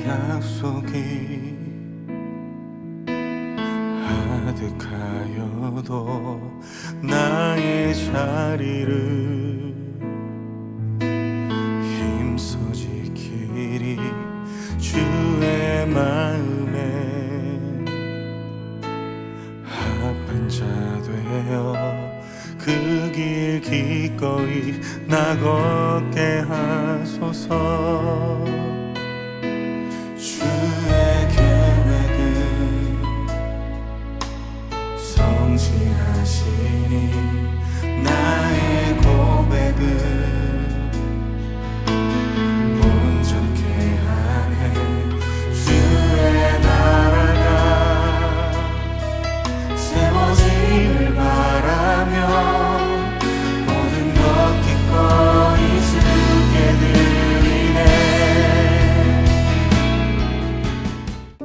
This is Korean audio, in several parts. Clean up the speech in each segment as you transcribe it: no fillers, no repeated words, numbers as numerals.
약속이 하득하여도 나의 자리를 힘써 지키리 주의 마음에 합한 자 되어 그 길 기꺼이 나 걷게 하소서. 주의 계획은 성실하시니 나의 고백은 온전케 하네. 주의 나라가 세워지길 바라며 모든 것 기꺼이 주께 드리네.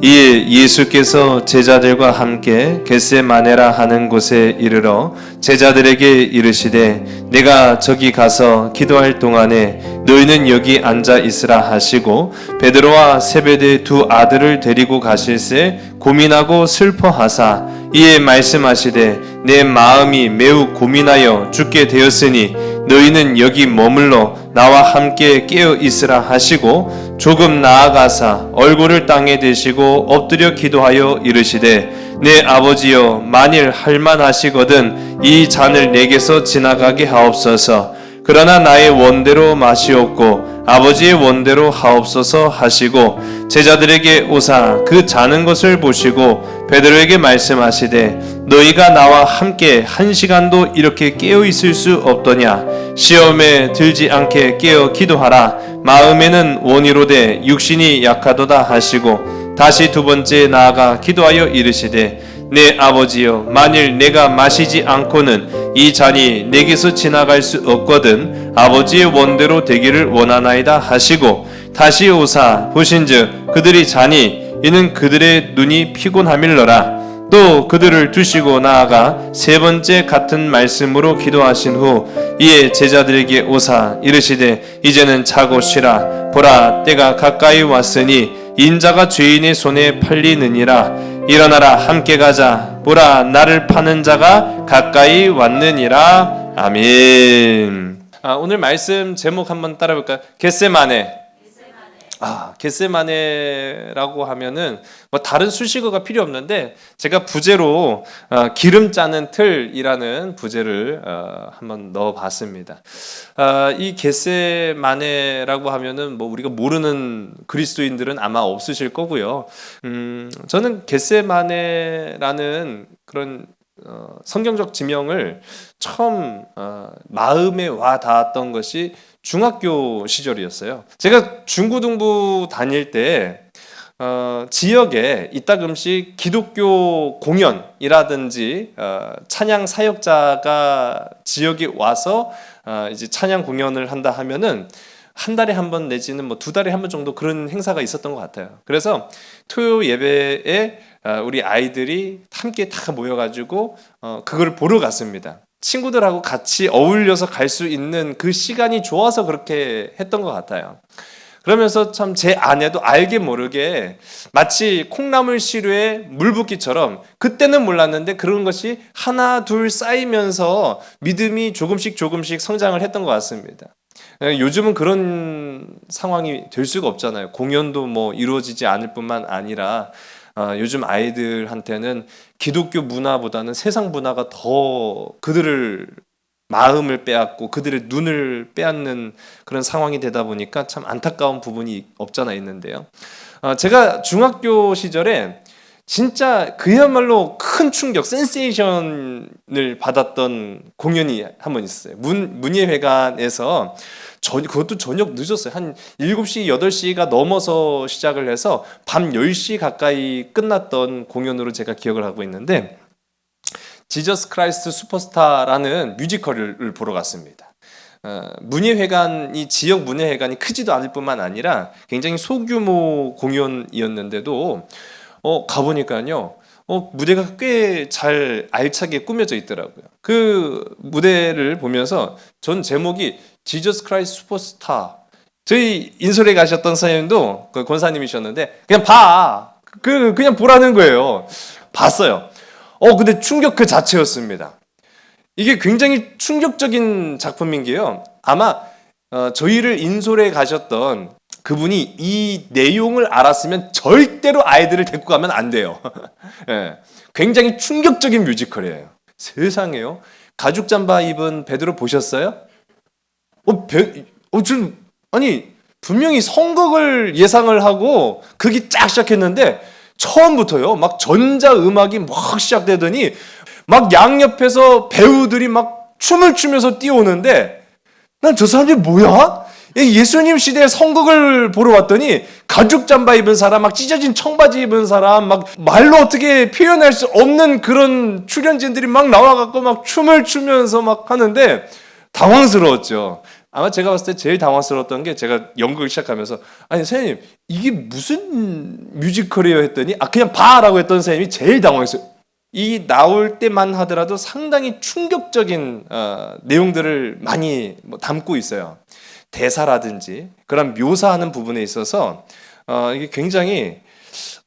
이에 예수께서 제자들과 함께 겟세마네라 하는 곳에 이르러 제자들에게 이르시되 내가 저기 가서 기도할 동안에 너희는 여기 앉아 있으라 하시고 베드로와 세베대 두 아들을 데리고 가실새 고민하고 슬퍼하사 이에 말씀하시되 내 마음이 매우 고민하여 죽게 되었으니 너희는 여기 머물러 나와 함께 깨어 있으라 하시고 조금 나아가사 얼굴을 땅에 대시고 엎드려 기도하여 이르시되 내 아버지여 만일 할만하시거든 이 잔을 내게서 지나가게 하옵소서. 그러나 나의 원대로 마시옵고 아버지의 원대로 하옵소서 하시고 제자들에게 오사 그 자는 것을 보시고 베드로에게 말씀하시되 너희가 나와 함께 한 시간도 이렇게 깨어 있을 수 없더냐. 시험에 들지 않게 깨어 기도하라. 마음에는 원이로되 육신이 약하도다 하시고 다시 두 번째 나아가 기도하여 이르시되 내 아버지여 만일 내가 마시지 않고는 이 잔이 내게서 지나갈 수 없거든 아버지의 원대로 되기를 원하나이다 하시고 다시 오사 보신즉 그들이 자니 이는 그들의 눈이 피곤함일러라. 또 그들을 두시고 나아가 세 번째 같은 말씀으로 기도하신 후 이에 제자들에게 오사 이르시되 이제는 자고 쉬라. 보라 때가 가까이 왔으니 인자가 죄인의 손에 팔리느니라. 일어나라 함께 가자. 보라 나를 파는 자가 가까이 왔느니라. 아멘. 오늘 말씀 제목 한번 따라볼까요? 겟세마네. 겟세마네라고 하면은 뭐 다른 수식어가 필요 없는데 제가 부제로 기름 짜는 틀이라는 부제를 한번 넣어봤습니다. 이 겟세마네라고 하면은 뭐 우리가 모르는 그리스도인들은 아마 없으실 거고요. 저는 겟세마네라는 그런 성경적 지명을 처음 마음에 와 닿았던 것이 중학교 시절이었어요. 제가 중고등부 다닐 때 지역에 이따금씩 기독교 공연이라든지 찬양 사역자가 지역에 와서 이제 찬양 공연을 한다 하면은 한 달에 한 번 내지는 뭐 두 달에 한 번 정도 그런 행사가 있었던 것 같아요. 그래서 토요 예배에 우리 아이들이 함께 다 모여가지고 그걸 보러 갔습니다. 친구들하고 같이 어울려서 갈 수 있는 그 시간이 좋아서 그렇게 했던 것 같아요. 그러면서 참 제 아내도 알게 모르게 마치 콩나물 시루에 물 붓기처럼 그때는 몰랐는데 그런 것이 하나 둘 쌓이면서 믿음이 조금씩 성장을 했던 것 같습니다. 요즘은 그런 상황이 될 수가 없잖아요. 공연도 뭐 이루어지지 않을 뿐만 아니라 요즘 아이들한테는 기독교 문화보다는 세상 문화가 더 그들을 마음을 빼앗고 그들의 눈을 빼앗는 그런 상황이 되다 보니까 참 안타까운 부분이 없잖아 있는데요. 제가 중학교 시절에 진짜 그야말로 큰 충격, 센세이션을 받았던 공연이 한 번 있었어요. 문예회관에서 그것도 저녁 늦었어요. 한 7시, 8시가 넘어서 시작을 해서 밤 10시 가까이 끝났던 공연으로 제가 기억을 하고 있는데 지저스 크라이스트 슈퍼스타라는 뮤지컬을 보러 갔습니다. 문예회관이 지역 문예회관이 크지도 않을 뿐만 아니라 굉장히 소규모 공연이었는데도 가보니까요. 무대가 꽤 잘 알차게 꾸며져 있더라고요. 그 무대를 보면서 전 제목이 지저스 크라이스트 슈퍼스타 저희 인솔에 가셨던 선생님도 그 권사님이셨는데 그냥 봐. 그냥 보라는 거예요. 봤어요. 근데 충격 그 자체였습니다. 이게 굉장히 충격적인 작품인 게요. 아마 저희를 인솔에 가셨던 그분이 이 내용을 알았으면 절대로 아이들을 데리고 가면 안 돼요. 예, 굉장히 충격적인 뮤지컬이에요. 세상에요. 가죽 잠바 입은 베드로 보셨어요? 아니 분명히 성극을 예상을 하고 극이 쫙 시작했는데 처음부터요. 막 전자 음악이 막 시작되더니 막 양옆에서 배우들이 막 춤을 추면서 뛰어오는데 난 저 사람들이 뭐야? 예수님 시대의 성극을 보러 왔더니 가죽 잠바 입은 사람, 막 찢어진 청바지 입은 사람, 막 말로 어떻게 표현할 수 없는 그런 출연진들이 막 나와갖고 막 춤을 추면서 막 하는데 당황스러웠죠. 아마 제가 봤을 때 제일 당황스러웠던 게 제가 연극을 시작하면서 아니 선생님 이게 무슨 뮤지컬이에요 했더니 그냥 봐라고 했던 선생님이 제일 당황했어요. 이 나올 때만 하더라도 상당히 충격적인 내용들을 많이 담고 있어요. 대사라든지 그런 묘사하는 부분에 있어서 이게 굉장히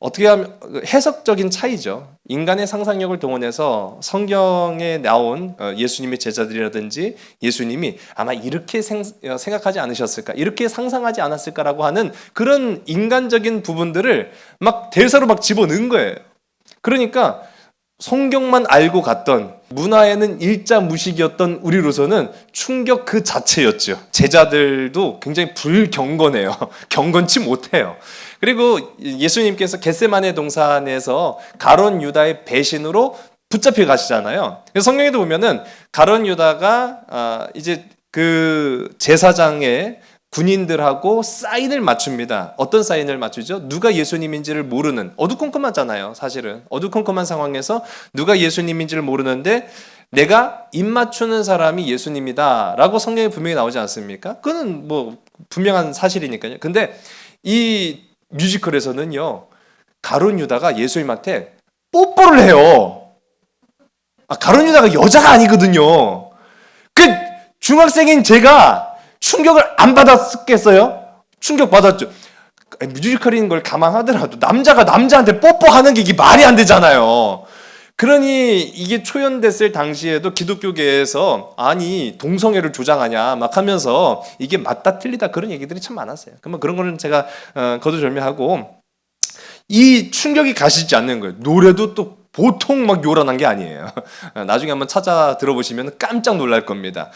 어떻게 하면 해석적인 차이죠. 인간의 상상력을 동원해서 성경에 나온 예수님의 제자들이라든지 예수님이 아마 이렇게 생각하지 않으셨을까, 이렇게 상상하지 않았을까라고 하는 그런 인간적인 부분들을 막 대사로 막 집어넣은 거예요. 그러니까 성경만 알고 갔던 문화에는 일자무식이었던 우리로서는 충격 그 자체였죠. 제자들도 굉장히 불경건해요. 경건치 못해요. 그리고 예수님께서 겟세마네 동산에서 가룟 유다의 배신으로 붙잡혀 가시잖아요. 그래서 성경에도 보면은 가룟 유다가 이제 그 제사장의 군인들하고 사인을 맞춥니다. 어떤 사인을 맞추죠? 누가 예수님인지를 모르는, 어두컴컴하잖아요. 사실은 어두컴컴한 상황에서 누가 예수님인지를 모르는데 내가 입 맞추는 사람이 예수님이다 라고 성경에 분명히 나오지 않습니까? 그건 뭐 분명한 사실이니까요. 근데 이 뮤지컬에서는요, 가룟 유다가 예수님한테 뽀뽀를 해요. 가룟 유다가 여자가 아니거든요. 그 중학생인 제가 충격을 안 받았겠어요? 충격 받았죠. 뮤지컬인 걸 감안하더라도 남자가 남자한테 뽀뽀하는 게 이게 말이 안 되잖아요. 그러니 이게 초연됐을 당시에도 기독교계에서 아니 동성애를 주장하냐 막 하면서 이게 맞다 틀리다 그런 얘기들이 참 많았어요. 그런 거는 제가 거두절미하고 이 충격이 가시지 않는 거예요. 노래도 또 보통 막 요란한 게 아니에요. 나중에 한번 찾아 들어보시면 깜짝 놀랄 겁니다.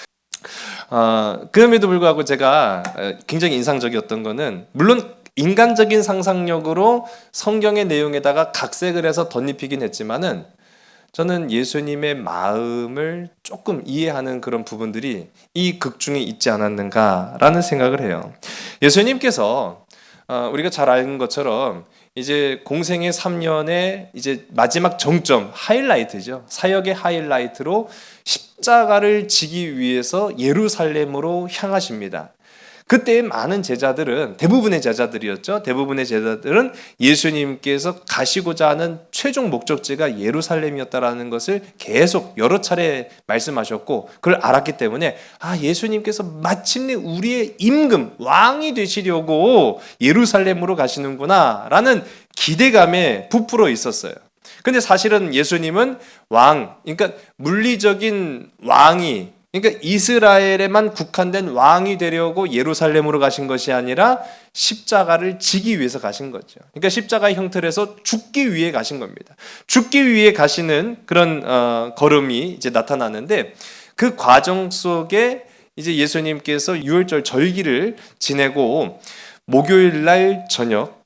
그럼에도 불구하고 제가 굉장히 인상적이었던 거는 물론 인간적인 상상력으로 성경의 내용에다가 각색을 해서 덧입히긴 했지만은 저는 예수님의 마음을 조금 이해하는 그런 부분들이 이 극 중에 있지 않았는가라는 생각을 해요. 예수님께서 우리가 잘 아는 것처럼 이제 공생의 3년의 이제 마지막 정점, 하이라이트죠. 사역의 하이라이트로 십자가를 지기 위해서 예루살렘으로 향하십니다. 그때 많은 제자들은 대부분의 제자들이었죠. 대부분의 제자들은 예수님께서 가시고자 하는 최종 목적지가 예루살렘이었다라는 것을 계속 여러 차례 말씀하셨고 그걸 알았기 때문에 예수님께서 마침내 우리의 임금 왕이 되시려고 예루살렘으로 가시는구나라는 기대감에 부풀어 있었어요. 근데 사실은 예수님은 그러니까 물리적인 왕이, 그러니까 이스라엘에만 국한된 왕이 되려고 예루살렘으로 가신 것이 아니라 십자가를 지기 위해서 가신 거죠. 그러니까 십자가의 형태를 해서 죽기 위해 가신 겁니다. 죽기 위해 가시는 그런 걸음이 이제 나타나는데 그 과정 속에 이제 예수님께서 유월절 절기를 지내고 목요일 날 저녁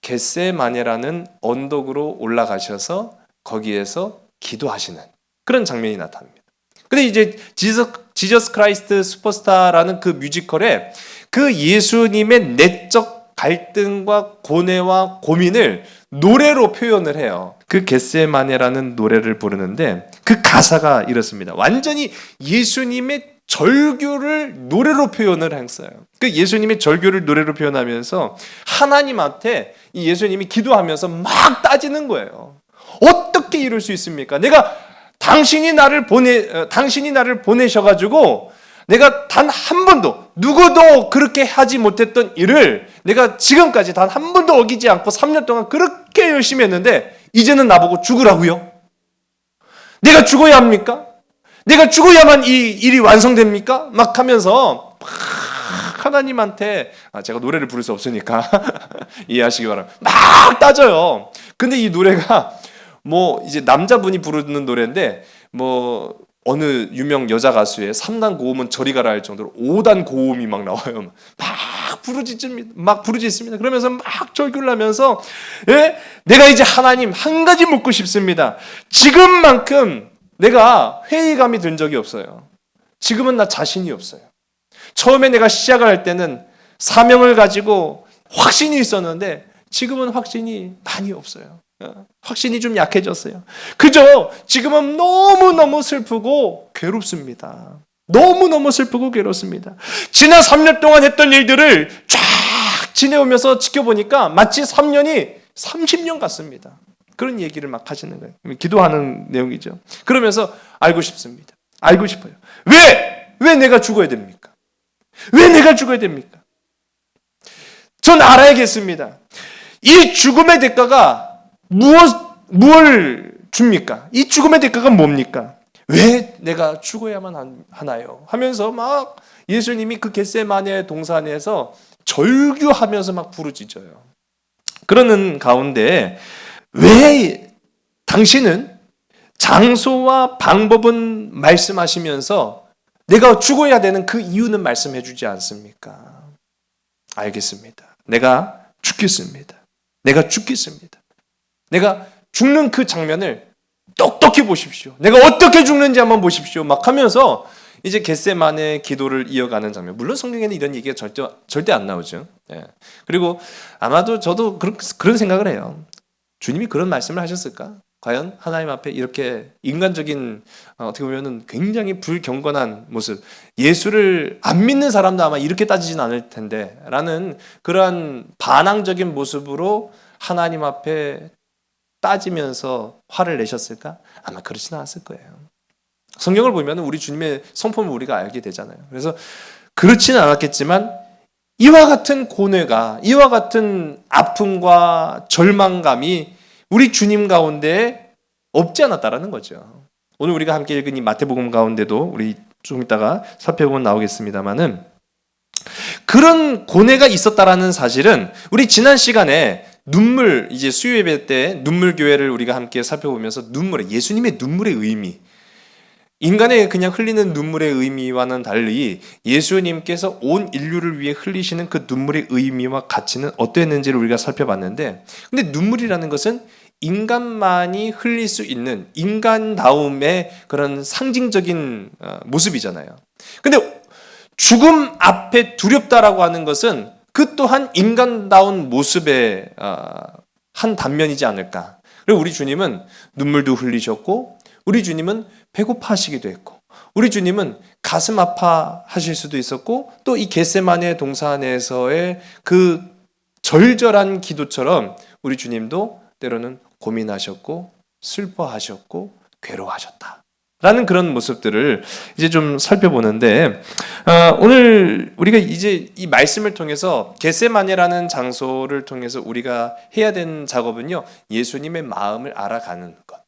겟세마네라는 언덕으로 올라가셔서 거기에서 기도하시는 그런 장면이 나타납니다. 근데 이제 지저스 크라이스트 슈퍼스타라는 그 뮤지컬에 그 예수님의 내적 갈등과 고뇌와 고민을 노래로 표현을 해요. 그 겟세마네라는 노래를 부르는데 그 가사가 이렇습니다. 완전히 예수님의 절규를 노래로 표현을 했어요. 그 예수님의 절규를 노래로 표현하면서 하나님한테 이 예수님이 기도하면서 막 따지는 거예요. 어떻게 이룰 수 있습니까? 당신이 나를 보내셔가지고 내가 단 한 번도 누구도 그렇게 하지 못했던 일을 내가 지금까지 단 한 번도 어기지 않고 3년 동안 그렇게 열심히 했는데 이제는 나보고 죽으라고요? 내가 죽어야 합니까? 내가 죽어야만 이 일이 완성됩니까? 막 하면서 막 하나님한테 제가 노래를 부를 수 없으니까 이해하시기 바랍니다. 막 따져요. 근데 이 노래가 뭐 이제 남자분이 부르는 노래인데 뭐 어느 유명 여자 가수의 3단 고음은 저리 가라 할 정도로 5단 고음이 막 나와요. 막 부르짖습니다. 그러면서 막 절규를 하면서 예? 내가 이제 하나님 한 가지 묻고 싶습니다. 지금만큼 내가 회의감이 든 적이 없어요. 지금은 나 자신이 없어요. 처음에 내가 시작을 할 때는 사명을 가지고 확신이 있었는데 지금은 확신이 많이 없어요. 확신이 좀 약해졌어요. 그저 지금은 너무너무 슬프고 괴롭습니다. 너무너무 슬프고 괴롭습니다. 지난 3년 동안 했던 일들을 쫙 지내오면서 지켜보니까 마치 3년이 30년 같습니다. 그런 얘기를 막 하시는 거예요. 기도하는 내용이죠. 그러면서 알고 싶습니다. 알고 싶어요. 왜 내가 죽어야 됩니까? 왜 내가 죽어야 됩니까? 전 알아야겠습니다. 이 죽음의 대가가 무엇을 줍니까? 이 죽음의 대가가 뭡니까? 왜 내가 죽어야만 하나요? 하면서 막 예수님이 그 겟세마네 동산에서 절규하면서 막 부르짖어요. 그러는 가운데 왜 당신은 장소와 방법은 말씀하시면서 내가 죽어야 되는 그 이유는 말씀해 주지 않습니까? 알겠습니다. 내가 죽겠습니다. 내가 죽겠습니다. 내가 죽는 그 장면을 똑똑히 보십시오. 내가 어떻게 죽는지 한번 보십시오. 막 하면서 이제 겟세마네 기도를 이어가는 장면. 물론 성경에는 이런 얘기가 절대 안 나오죠. 예. 그리고 아마도 저도 그런 생각을 해요. 주님이 그런 말씀을 하셨을까? 과연 하나님 앞에 이렇게 인간적인 어떻게 보면은 굉장히 불경건한 모습, 예수를 안 믿는 사람도 아마 이렇게 따지진 않을 텐데 라는 그러한 반항적인 모습으로 하나님 앞에 따지면서 화를 내셨을까? 아마 그렇지는 않았을 거예요. 성경을 보면 우리 주님의 성품을 우리가 알게 되잖아요. 그래서 그렇지는 않았겠지만 이와 같은 고뇌가, 이와 같은 아픔과 절망감이 우리 주님 가운데 없지 않았다라는 거죠. 오늘 우리가 함께 읽은 이 마태복음 가운데도 우리 좀 이따가 살펴보면 나오겠습니다만은 그런 고뇌가 있었다라는 사실은 우리 지난 시간에 눈물, 이제 수요 예배 때 눈물 교회를 우리가 함께 살펴보면서 예수님의 눈물의 의미, 인간의 그냥 흘리는 눈물의 의미와는 달리 예수님께서 온 인류를 위해 흘리시는 그 눈물의 의미와 가치는 어땠는지를 우리가 살펴봤는데, 근데 눈물이라는 것은 인간만이 흘릴 수 있는 인간다움의 그런 상징적인 모습이잖아요. 근데 죽음 앞에 두렵다라고 하는 것은 그 또한 인간다운 모습의 한 단면이지 않을까. 그리고 우리 주님은 눈물도 흘리셨고, 우리 주님은 배고파하시기도 했고, 우리 주님은 가슴 아파하실 수도 있었고, 또 이 겟세마네 동산에서의 그 절절한 기도처럼 우리 주님도 때로는 고민하셨고 슬퍼하셨고 괴로워하셨다 라는 그런 모습들을 이제 좀 살펴보는데, 오늘 우리가 이제 이 말씀을 통해서 겟세마네라는 장소를 통해서 우리가 해야 되는 작업은요, 예수님의 마음을 알아가는 것,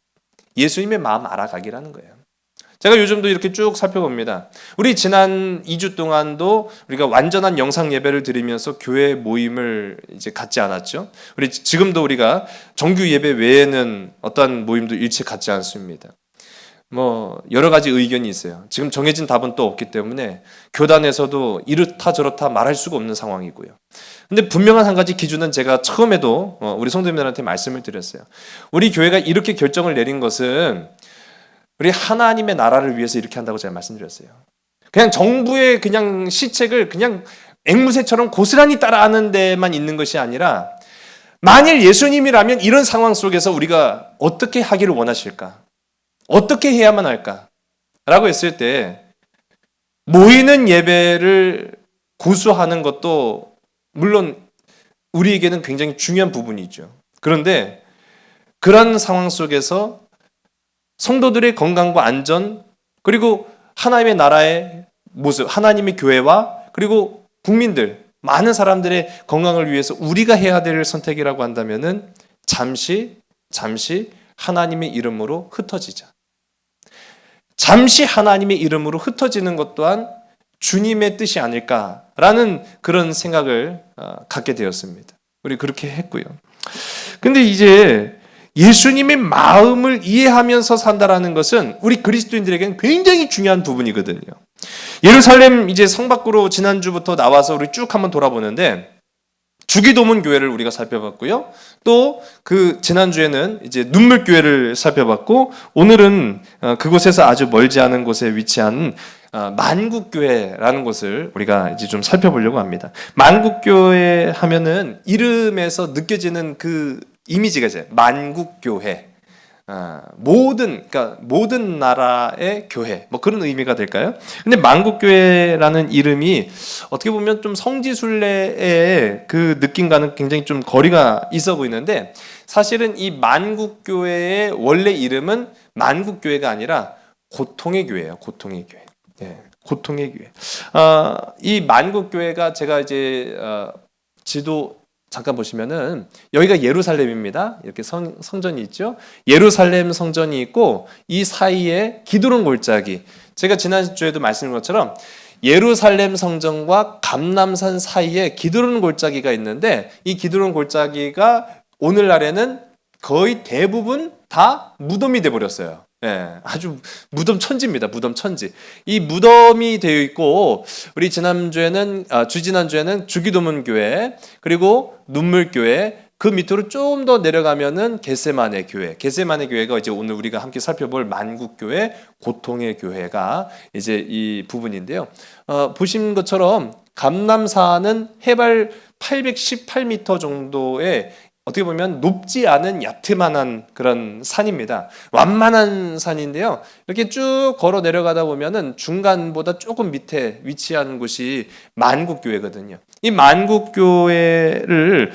예수님의 마음 알아가기라는 거예요. 제가 요즘도 이렇게 쭉 살펴봅니다. 우리 지난 2주 동안도 우리가 완전한 영상 예배를 드리면서 교회 모임을 이제 갖지 않았죠. 우리 지금도 우리가 정규 예배 외에는 어떠한 모임도 일체 갖지 않습니다. 뭐 여러 가지 의견이 있어요. 지금 정해진 답은 또 없기 때문에 교단에서도 이렇다 저렇다 말할 수가 없는 상황이고요. 근데 분명한 한 가지 기준은 제가 처음에도 우리 성도님들한테 말씀을 드렸어요. 우리 교회가 이렇게 결정을 내린 것은 우리 하나님의 나라를 위해서 이렇게 한다고 제가 말씀드렸어요. 그냥 정부의 그냥 시책을 그냥 앵무새처럼 고스란히 따라하는 데만 있는 것이 아니라, 만일 예수님이라면 이런 상황 속에서 우리가 어떻게 하기를 원하실까? 어떻게 해야만 할까? 라고 했을 때 모이는 예배를 고수하는 것도 물론 우리에게는 굉장히 중요한 부분이죠. 그런데 그런 상황 속에서 성도들의 건강과 안전, 그리고 하나님의 나라의 모습, 하나님의 교회와 그리고 국민들, 많은 사람들의 건강을 위해서 우리가 해야 될 선택이라고 한다면은 잠시 하나님의 이름으로 흩어지자. 잠시 하나님의 이름으로 흩어지는 것 또한 주님의 뜻이 아닐까라는 그런 생각을 갖게 되었습니다. 우리 그렇게 했고요. 근데 이제 예수님의 마음을 이해하면서 산다라는 것은 우리 그리스도인들에게는 굉장히 중요한 부분이거든요. 예루살렘 이제 성 밖으로 지난주부터 나와서 우리 쭉 한번 돌아보는데 주기도문 교회를 우리가 살펴봤고요. 또 그 지난주에는 이제 눈물교회를 살펴봤고 오늘은 그곳에서 아주 멀지 않은 곳에 위치한 만국교회라는 곳을 우리가 이제 좀 살펴보려고 합니다. 만국교회 하면은 이름에서 느껴지는 그 이미지가 이제 만국교회. 모든 나라의 교회, 뭐 그런 의미가 될까요? 근데 만국교회라는 이름이 어떻게 보면 좀 성지순례의 그 느낌과는 굉장히 좀 거리가 있어 보이는데 사실은 이 만국교회의 원래 이름은 만국교회가 아니라 고통의 교회예요. 고통의 교회. 네, 고통의 교회. 이 만국교회가 제가 이제 지도 잠깐 보시면은 여기가 예루살렘입니다. 이렇게 성전이 있죠. 예루살렘 성전이 있고 이 사이에 기드론 골짜기. 제가 지난주에도 말씀드린 것처럼 예루살렘 성전과 감람산 사이에 기드론 골짜기가 있는데 이 기드론 골짜기가 오늘날에는 거의 대부분 다 무덤이 돼 버렸어요. 예, 아주 무덤 천지입니다. 무덤 천지. 이 무덤이 되어 있고 우리 지난주에는 주지난주에는 주기도문 교회 그리고 눈물 교회 그 밑으로 좀 더 내려가면은 겟세마네 교회. 겟세마네 교회가 이제 오늘 우리가 함께 살펴볼 만국 교회, 고통의 교회가 이제 이 부분인데요. 보신 것처럼 감람산은 해발 818m 정도의 어떻게 보면 높지 않은 야트만한 그런 산입니다. 완만한 산인데요. 이렇게 쭉 걸어 내려가다 보면은 중간보다 조금 밑에 위치한 곳이 만국교회거든요. 이 만국교회를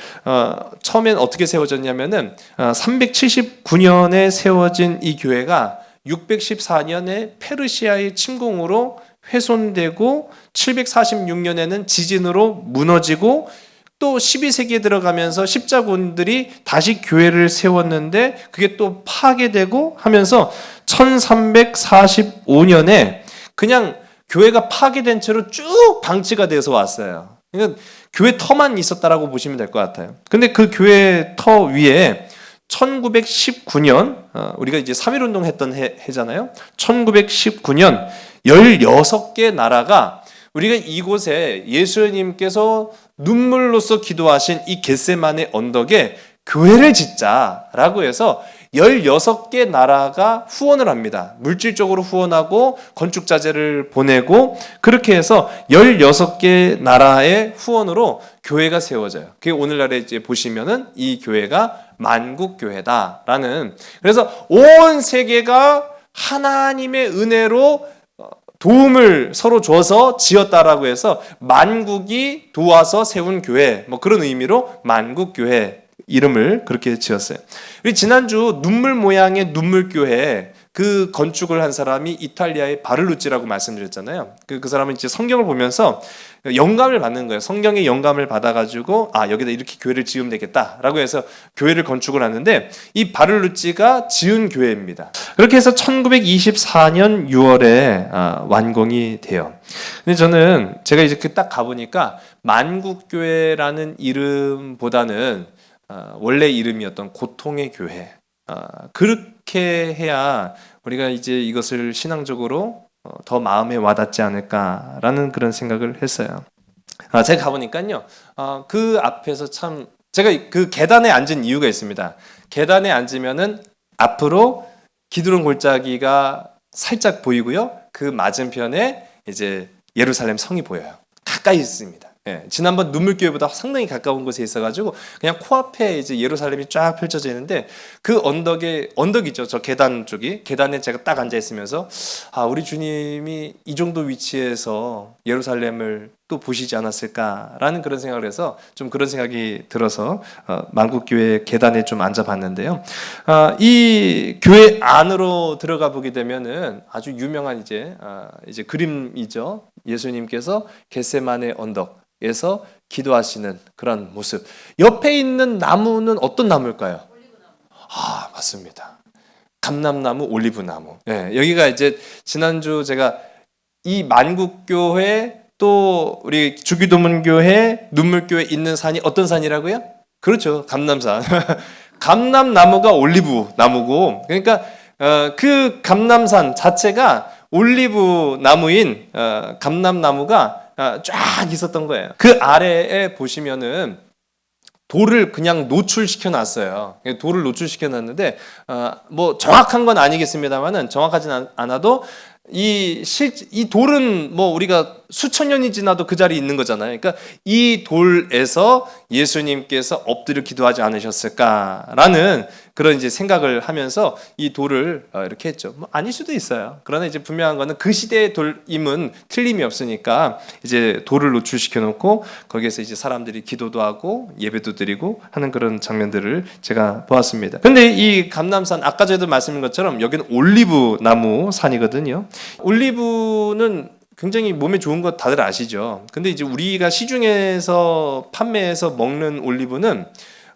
처음엔 어떻게 세워졌냐면은 379년에 세워진 이 교회가 614년에 페르시아의 침공으로 훼손되고 746년에는 지진으로 무너지고 또 12세기에 들어가면서 십자군들이 다시 교회를 세웠는데 그게 또 파괴되고 하면서 1345년에 그냥 교회가 파괴된 채로 쭉 방치가 돼서 왔어요. 그러니까 교회 터만 있었다라고 보시면 될 것 같아요. 근데 그 교회 터 위에 1919년 우리가 이제 3.1운동 했던 해잖아요. 1919년 16개 나라가 우리가 이곳에 예수님께서 눈물로써 기도하신 이 겟세마네 언덕에 교회를 짓자라고 해서 16개 나라가 후원을 합니다. 물질적으로 후원하고 건축자재를 보내고 그렇게 해서 16개 나라의 후원으로 교회가 세워져요. 그게 오늘날에 이제 보시면은 이 교회가 만국교회다라는 그래서 온 세계가 하나님의 은혜로 도움을 서로 줘서 지었다라고 해서 만국이 도와서 세운 교회 뭐 그런 의미로 만국교회 이름을 그렇게 지었어요. 우리 지난주 눈물 모양의 눈물교회 그 건축을 한 사람이 이탈리아의 바를루치라고 말씀드렸잖아요. 그 사람은 이제 성경을 보면서 영감을 받는 거예요. 성경의 영감을 받아가지고 여기다 이렇게 교회를 지으면 되겠다라고 해서 교회를 건축을 하는데 이 바를루치가 지은 교회입니다. 그렇게 해서 1924년 6월에 완공이 돼요. 근데 저는 제가 이제 딱 가보니까 만국교회라는 이름보다는 원래 이름이었던 고통의 교회 그렇게 해야 우리가 이제 이것을 신앙적으로 더 마음에 와닿지 않을까라는 그런 생각을 했어요. 제가 가보니까요, 그 앞에서 참 제가 그 계단에 앉은 이유가 있습니다. 계단에 앉으면은 앞으로 기드론 골짜기가 살짝 보이고요, 그 맞은편에 이제 예루살렘 성이 보여요. 가까이 있습니다. 예, 지난번 눈물교회보다 상당히 가까운 곳에 있어가지고 그냥 코앞에 이제 예루살렘이 쫙 펼쳐져 있는데 그 언덕이죠. 저 계단 쪽이 계단에 제가 딱 앉아 있으면서 우리 주님이 이 정도 위치에서 예루살렘을 또 보시지 않았을까라는 그런 생각을 해서 좀 그런 생각이 들어서 만국교회 계단에 좀 앉아봤는데요. 이 교회 안으로 들어가 보게 되면은 아주 유명한 이제 그림이죠. 예수님께서 겟세마네 언덕에서 기도하시는 그런 모습. 옆에 있는 나무는 어떤 나무일까요? 맞습니다. 감람나무, 올리브나무. 예, 여기가 이제 지난주 제가 이 만국교회 또 우리 주기도문교회, 눈물교회 있는 산이 어떤 산이라고요? 그렇죠, 감람산. 감람나무가 올리브 나무고, 그러니까 그 감람산 자체가 올리브 나무인 감람나무가 쫙 있었던 거예요. 그 아래에 보시면은 돌을 그냥 노출시켜 놨어요. 돌을 노출시켜 놨는데 뭐 정확한 건 아니겠습니다만은 정확하진 않아도 이 돌은 뭐 우리가 수천 년이 지나도 그 자리에 있는 거잖아요. 그러니까 이 돌에서 예수님께서 엎드려 기도하지 않으셨을까라는 그런 이제 생각을 하면서 이 돌을 이렇게 했죠. 뭐 아닐 수도 있어요. 그러나 이제 분명한 거는 그 시대의 돌임은 틀림이 없으니까 이제 돌을 노출시켜 놓고 거기에서 이제 사람들이 기도도 하고 예배도 드리고 하는 그런 장면들을 제가 보았습니다. 근데 이 감람산 아까 전에도 말씀드린 것처럼 여기는 올리브 나무 산이거든요. 올리브는 굉장히 몸에 좋은 거 다들 아시죠? 근데 이제 우리가 시중에서 판매해서 먹는 올리브는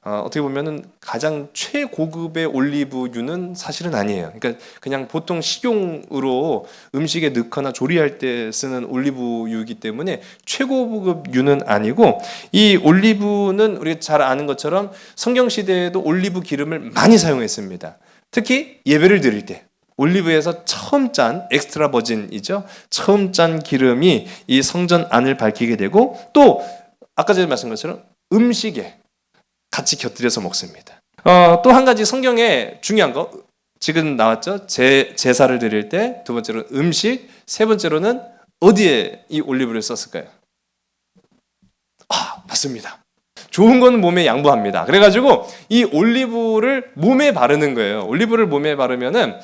어떻게 보면은 가장 최고급의 올리브유는 사실은 아니에요. 그러니까 그냥 보통 식용으로 음식에 넣거나 조리할 때 쓰는 올리브유이기 때문에 최고급 유는 아니고, 이 올리브는 우리가 잘 아는 것처럼 성경 시대에도 올리브 기름을 많이 사용했습니다. 특히 예배를 드릴 때 올리브에서 처음 짠 엑스트라 버진이죠. 처음 짠 기름이 이 성전 안을 밝히게 되고, 또 아까 전에 말씀한 것처럼 음식에 같이 곁들여서 먹습니다. 또 한 가지 성경에 중요한 거 지금 나왔죠. 제사를 드릴 때, 두 번째로 음식, 세 번째로는 어디에 이 올리브를 썼을까요? 맞습니다. 좋은 거는 몸에 양보합니다. 그래가지고 이 올리브를 몸에 바르는 거예요. 올리브를 몸에 바르면은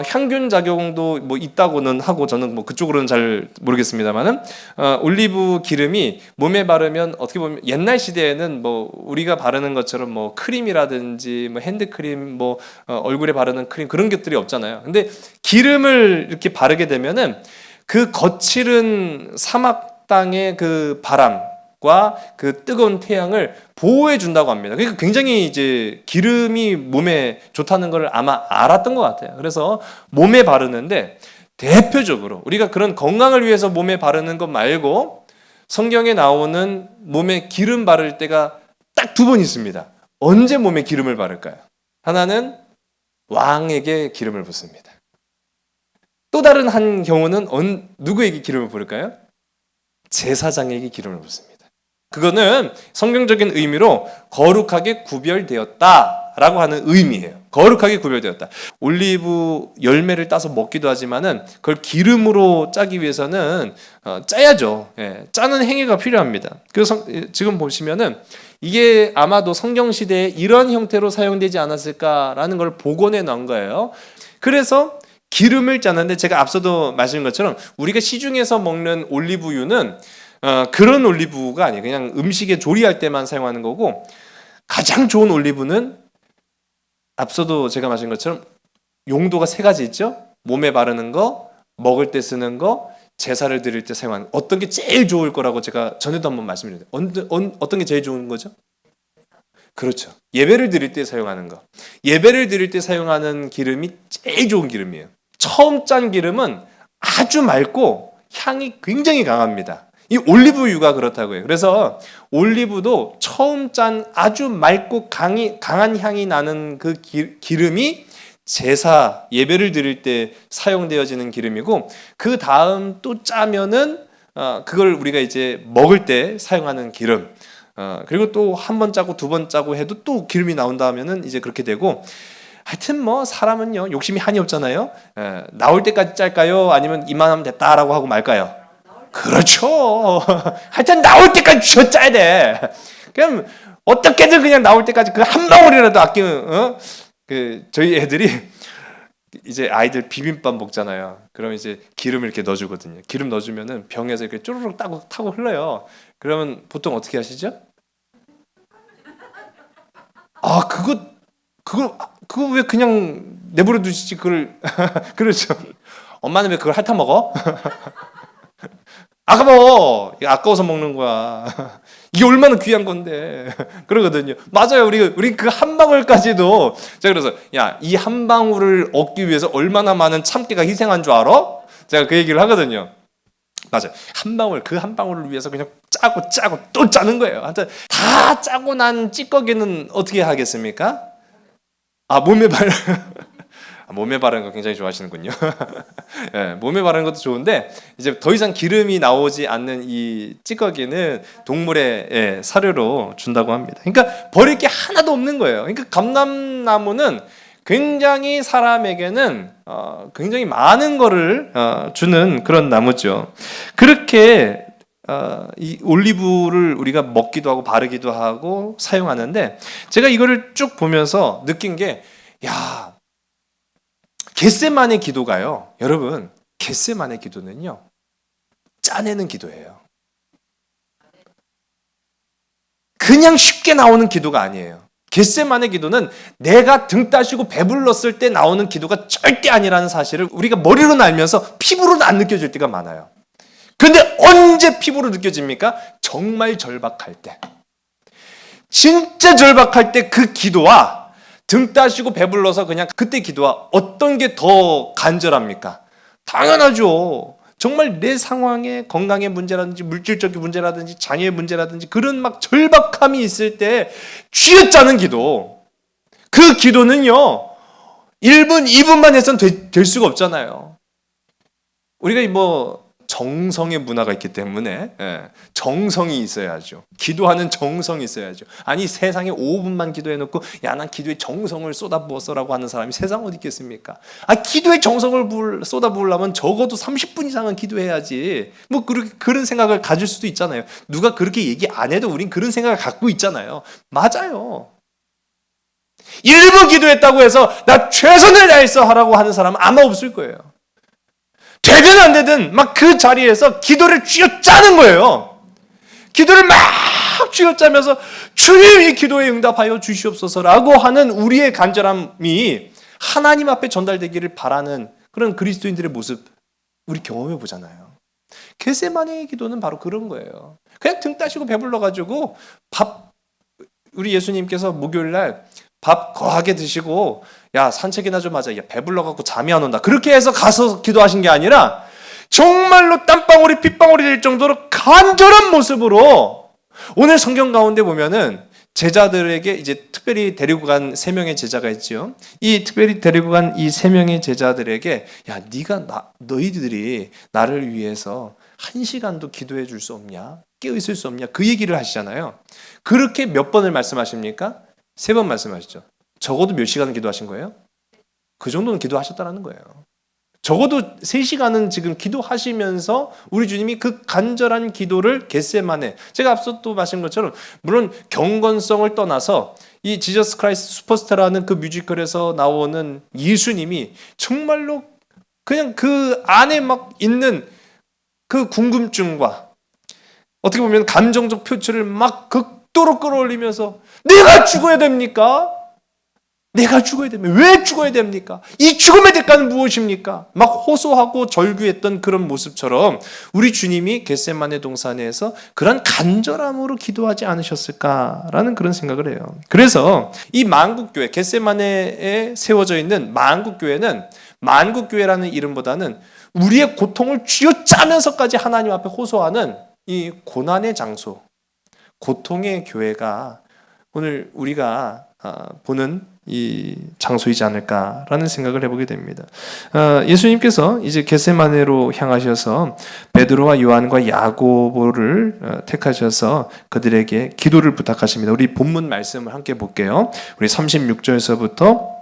향균 작용도 뭐 있다고는 하고, 저는 뭐 그쪽으로는 잘 모르겠습니다만은 올리브 기름이 몸에 바르면 어떻게 보면 옛날 시대에는 뭐 우리가 바르는 것처럼 뭐 크림이라든지 뭐 핸드크림, 뭐 얼굴에 바르는 크림, 그런 것들이 없잖아요. 근데 기름을 이렇게 바르게 되면은 그 거칠은 사막 땅의 그 바람 그 뜨거운 태양을 보호해 준다고 합니다. 그러니까 굉장히 이제 기름이 몸에 좋다는 걸 아마 알았던 것 같아요. 그래서 몸에 바르는데, 대표적으로 우리가 그런 건강을 위해서 몸에 바르는 것 말고 성경에 나오는 몸에 기름 바를 때가 딱 두 번 있습니다. 언제 몸에 기름을 바를까요? 하나는 왕에게 기름을 붓습니다. 또 다른 한 경우는 누구에게 기름을 부을까요? 제사장에게 기름을 붓습니다. 그거는 성경적인 의미로 거룩하게 구별되었다라고 하는 의미예요. 거룩하게 구별되었다. 올리브 열매를 따서 먹기도 하지만은 그걸 기름으로 짜기 위해서는 짜야죠. 짜는 행위가 필요합니다. 그래서 지금 보시면은 이게 아마도 성경 시대에 이런 형태로 사용되지 않았을까라는 걸 복원해 놓은 거예요. 그래서 기름을 짜는데, 제가 앞서도 말씀드린 것처럼 우리가 시중에서 먹는 올리브유는 그런 올리브가 아니에요. 그냥 음식에 조리할 때만 사용하는 거고, 가장 좋은 올리브는 앞서도 제가 말씀드린 것처럼 용도가 세 가지 있죠. 몸에 바르는 거, 먹을 때 쓰는 거, 제사를 드릴 때 사용하는 거. 어떤 게 제일 좋을 거라고 제가 전에도 한번 말씀드렸는데 어떤 게 제일 좋은 거죠? 그렇죠. 예배를 드릴 때 사용하는 거. 예배를 드릴 때 사용하는 기름이 제일 좋은 기름이에요. 처음 짠 기름은 아주 맑고 향이 굉장히 강합니다. 이 올리브유가 그렇다고요. 그래서 올리브도 처음 짠 아주 맑고 강한 향이 나는 그 기름이 제사, 예배를 드릴 때 사용되어지는 기름이고, 그 다음 또 짜면은 그걸 우리가 이제 먹을 때 사용하는 기름, 그리고 또 한 번 짜고 두 번 짜고 해도 또 기름이 나온다 하면은 이제 그렇게 되고, 하여튼 뭐 사람은요 욕심이 한이 없잖아요. 나올 때까지 짤까요? 아니면 이만하면 됐다라고 하고 말까요? 그렇죠. 하여튼 나올 때까지 쥐어 짜야 돼. 그럼 어떻게든 그냥 나올 때까지 그 한 방울이라도 아끼는. 저희 애들이 이제 아이들 비빔밥 먹잖아요. 그럼 이제 기름을 이렇게 넣어주거든요. 기름 넣어주면은 병에서 이렇게 쪼르륵 타고 흘러요. 그러면 보통 어떻게 하시죠? 아, 그거 왜 그냥 내버려 두시지? 그걸 그렇죠. 엄마는 왜 그걸 핥아 먹어? 아까워. 이거 아까워서 먹는 거야. 이게 얼마나 귀한 건데. 그러거든요. 맞아요. 우리 그 한 방울까지도 제가 그래서 야, 이 한 방울을 얻기 위해서 얼마나 많은 참깨가 희생한 줄 알아? 제가 그 얘기를 하거든요. 맞아요. 한 방울, 그 한 방울을 위해서 그냥 짜고 또 짜는 거예요. 하여튼 다 짜고 난 찌꺼기는 어떻게 하겠습니까? 아, 몸에 바르는 거 굉장히 좋아하시는군요. 예, 몸에 바르는 것도 좋은데 이제 더 이상 기름이 나오지 않는 이 찌꺼기는 동물의 사료로 준다고 합니다. 그러니까 버릴 게 하나도 없는 거예요. 그러니까 감람나무는 굉장히 사람에게는 굉장히 많은 거를 주는 그런 나무죠. 그렇게 이 올리브를 우리가 먹기도 하고 바르기도 하고 사용하는데 제가 이거를 쭉 보면서 느낀 게 야, 겟세마네 기도가요. 여러분, 겟세마네 기도는요. 짜내는 기도예요. 그냥 쉽게 나오는 기도가 아니에요. 겟세마네 기도는 내가 등 따시고 배불렀을 때 나오는 기도가 절대 아니라는 사실을 우리가 머리로는 알면서 피부로는 안 느껴질 때가 많아요. 근데 언제 피부로 느껴집니까? 정말 절박할 때. 진짜 절박할 때 그 기도와 등 따시고 배불러서 그냥 그때 기도와 어떤 게 더 간절합니까? 당연하죠. 정말 내 상황에 건강의 문제라든지 물질적인 문제라든지 자녀의 문제라든지 그런 막 절박함이 있을 때 쥐어짜는 기도. 그 기도는요. 1분, 2분만 해서는 될 수가 없잖아요. 우리가 뭐 정성의 문화가 있기 때문에 정성이 있어야죠. 기도하는 정성이 있어야죠. 아니 세상에 5분만 기도해놓고 야, 난 기도에 정성을 쏟아부었어라고 하는 사람이 세상 어디 있겠습니까? 아, 기도에 정성을 쏟아부으려면 적어도 30분 이상은 기도해야지. 뭐 그런 생각을 가질 수도 있잖아요. 누가 그렇게 얘기 안 해도 우린 그런 생각을 갖고 있잖아요. 맞아요. 1분 기도했다고 해서 나 최선을 다했어 하라고 하는 사람은 아마 없을 거예요. 되든 안 되든 막 그 자리에서 기도를 쥐어짜는 거예요. 기도를 막 쥐어짜면서 주님 이 기도에 응답하여 주시옵소서라고 하는 우리의 간절함이 하나님 앞에 전달되기를 바라는 그런 그리스도인들의 모습 우리 경험해 보잖아요. 겟세마네의 기도는 바로 그런 거예요. 그냥 등 따시고 배불러가지고 우리 예수님께서 목요일날 밥 거하게 드시고 야, 산책이나 좀 하자. 야, 배불러갖고 잠이 안 온다. 그렇게 해서 가서 기도하신 게 아니라 정말로 땀방울이 핏방울이 될 정도로 간절한 모습으로 오늘 성경 가운데 보면은 제자들에게 이제 특별히 데리고 간 3명의 제자가 있죠. 이 특별히 데리고 간 이 3명의 제자들에게 야, 너희들이 나를 위해서 1시간도 기도해 줄 수 없냐? 깨어 있을 수 없냐? 그 얘기를 하시잖아요. 그렇게 몇 번을 말씀하십니까? 3번 말씀하시죠. 적어도 몇 시간을 기도하신 거예요? 그 정도는 기도하셨다는 거예요. 적어도 3시간은 지금 기도하시면서 우리 주님이 그 간절한 기도를 겟세마네, 제가 앞서 또 말씀한 것처럼 물론 경건성을 떠나서 이 지저스 크라이스트 슈퍼스타라는 그 뮤지컬에서 나오는 예수님이 정말로 그냥 그 안에 막 있는 그 궁금증과 어떻게 보면 감정적 표출을 막 극도로 끌어올리면서 내가 죽어야 됩니까? 내가 죽어야 됩니까? 왜 죽어야 됩니까? 이 죽음의 대가는 무엇입니까? 막 호소하고 절규했던 그런 모습처럼 우리 주님이 겟세마네 동산에서 그런 간절함으로 기도하지 않으셨을까라는 그런 생각을 해요. 그래서 이 만국교회, 겟세마네에 세워져 있는 만국교회는 만국교회라는 이름보다는 우리의 고통을 쥐어짜면서까지 하나님 앞에 호소하는 이 고난의 장소, 고통의 교회가 오늘 우리가 보는 이 장소이지 않을까라는 생각을 해보게 됩니다. 예수님께서 이제 겟세마네로 향하셔서 베드로와 요한과 야고보를 택하셔서 그들에게 기도를 부탁하십니다. 우리 본문 말씀을 함께 볼게요. 우리 36절에서부터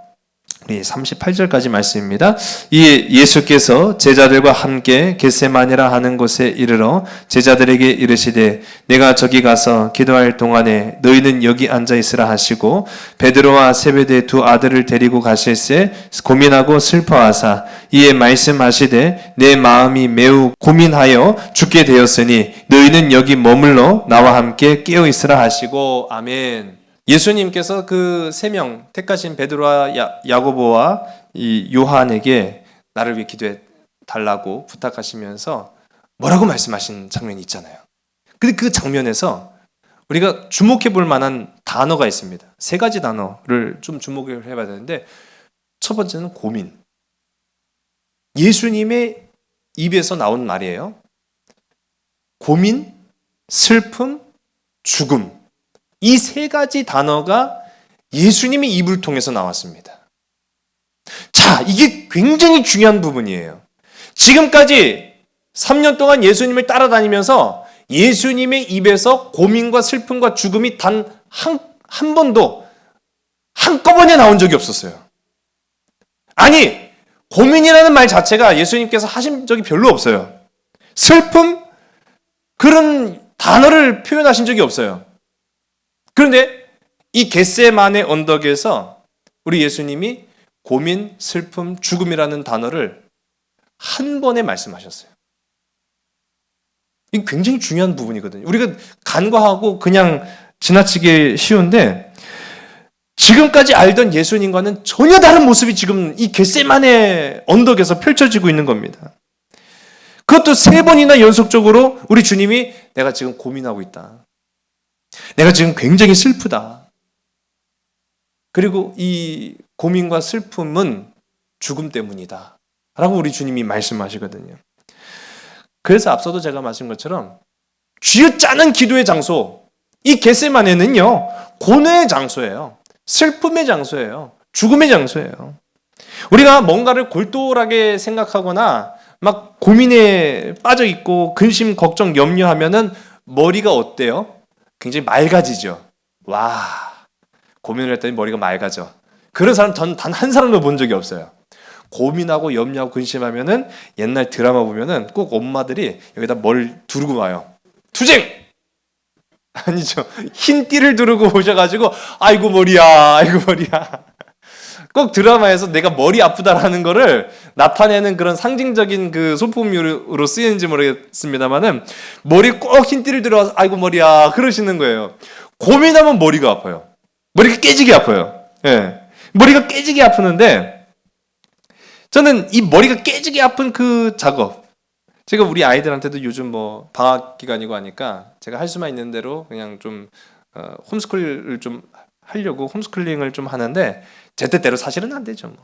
우리 38절까지 말씀입니다. 이에 예수께서 제자들과 함께 겟세마네라 하는 곳에 이르러 제자들에게 이르시되 내가 저기 가서 기도할 동안에 너희는 여기 앉아 있으라 하시고 베드로와 세베대 두 아들을 데리고 가실새 고민하고 슬퍼하사 이에 말씀하시되 내 마음이 매우 고민하여 죽게 되었으니 너희는 여기 머물러 나와 함께 깨어 있으라 하시고 아멘. 예수님께서 그 세 명 택하신 베드로와 야고보와 이 요한에게 나를 위해 기도해 달라고 부탁하시면서 뭐라고 말씀하신 장면이 있잖아요. 근데 그 장면에서 우리가 주목해 볼 만한 단어가 있습니다. 세 가지 단어를 좀 주목을 해봐야 되는데 첫 번째는 고민. 예수님의 입에서 나온 말이에요. 고민, 슬픔, 죽음. 이 세 가지 단어가 예수님의 입을 통해서 나왔습니다. 자, 이게 굉장히 중요한 부분이에요. 지금까지 3년 동안 예수님을 따라다니면서 예수님의 입에서 고민과 슬픔과 죽음이 단 한 번도 한꺼번에 나온 적이 없었어요. 아니, 고민이라는 말 자체가 예수님께서 하신 적이 별로 없어요. 슬픔? 그런 단어를 표현하신 적이 없어요. 그런데 이 겟세마네 언덕에서 우리 예수님이 고민, 슬픔, 죽음이라는 단어를 한 번에 말씀하셨어요. 이게 굉장히 중요한 부분이거든요. 우리가 간과하고 그냥 지나치기 쉬운데 지금까지 알던 예수님과는 전혀 다른 모습이 지금 이 겟세마네 언덕에서 펼쳐지고 있는 겁니다. 그것도 3번이나 연속적으로 우리 주님이 내가 지금 고민하고 있다. 내가 지금 굉장히 슬프다. 그리고 이 고민과 슬픔은 죽음 때문이다. 라고 우리 주님이 말씀하시거든요. 그래서 앞서도 제가 말씀한 것처럼 쥐어짜는 기도의 장소, 이 겟세마네는요, 고뇌의 장소예요. 슬픔의 장소예요. 죽음의 장소예요. 우리가 뭔가를 골똘하게 생각하거나 막 고민에 빠져 있고 근심, 걱정, 염려하면은 머리가 어때요? 굉장히 맑아지죠. 와, 고민을 했더니 머리가 맑아져. 그런 사람 단 한 사람도 본 적이 없어요. 고민하고 염려하고 근심하면은 옛날 드라마 보면은 꼭 엄마들이 여기다 뭘 두르고 와요. 투쟁! 아니죠. 흰 띠를 두르고 오셔가지고 아이고 머리야, 아이고 머리야. 꼭 드라마에서 내가 머리 아프다라는 거를 나타내는 그런 상징적인 그 소품으로 쓰이는지 모르겠습니다만은 머리 꼭 흰 띠를 들어와서 아이고 머리야 그러시는 거예요. 고민하면 머리가 아파요. 머리가 깨지게 아파요. 예. 머리가 깨지게 아프는데 저는 이 머리가 깨지게 아픈 그 작업, 제가 우리 아이들한테도 요즘 뭐 방학 기간이고 하니까 제가 할 수만 있는 대로 그냥 좀 홈스쿨을 좀 하려고 홈스쿨링을 좀 하는데 제 뜻대로 사실은 안 되죠. 뭐.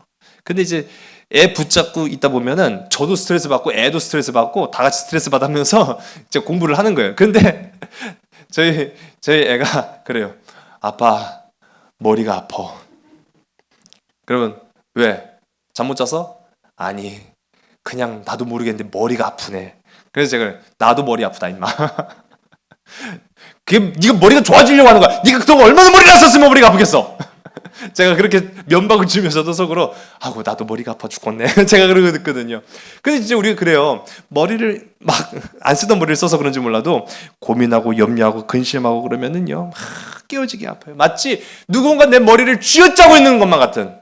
근데 이제 애 붙잡고 있다 보면은 저도 스트레스 받고 애도 스트레스 받고 다 같이 스트레스 받으면서 이제 공부를 하는 거예요. 근데 저희 애가 그래요. 아빠 머리가 아파. 그러면 왜? 잠 못 자서? 아니 그냥 나도 모르겠는데 머리가 아프네. 그래서 제가 나도 머리 아프다 임마. 그게 네가 머리가 좋아지려고 하는 거야. 네가 그동안 얼마나 머리가 아팠으면 머리가 아프겠어. 제가 그렇게 면박을 주면서도 속으로 아고 나도 머리가 아파 죽겠네. 제가 그러고 듣거든요. 근데 진짜 우리가 그래요. 머리를 막 안 쓰던 머리를 써서 그런지 몰라도 고민하고 염려하고 근심하고 그러면은요 막 깨어지게 아파요. 마치 누군가 내 머리를 쥐어짜고 있는 것만 같은.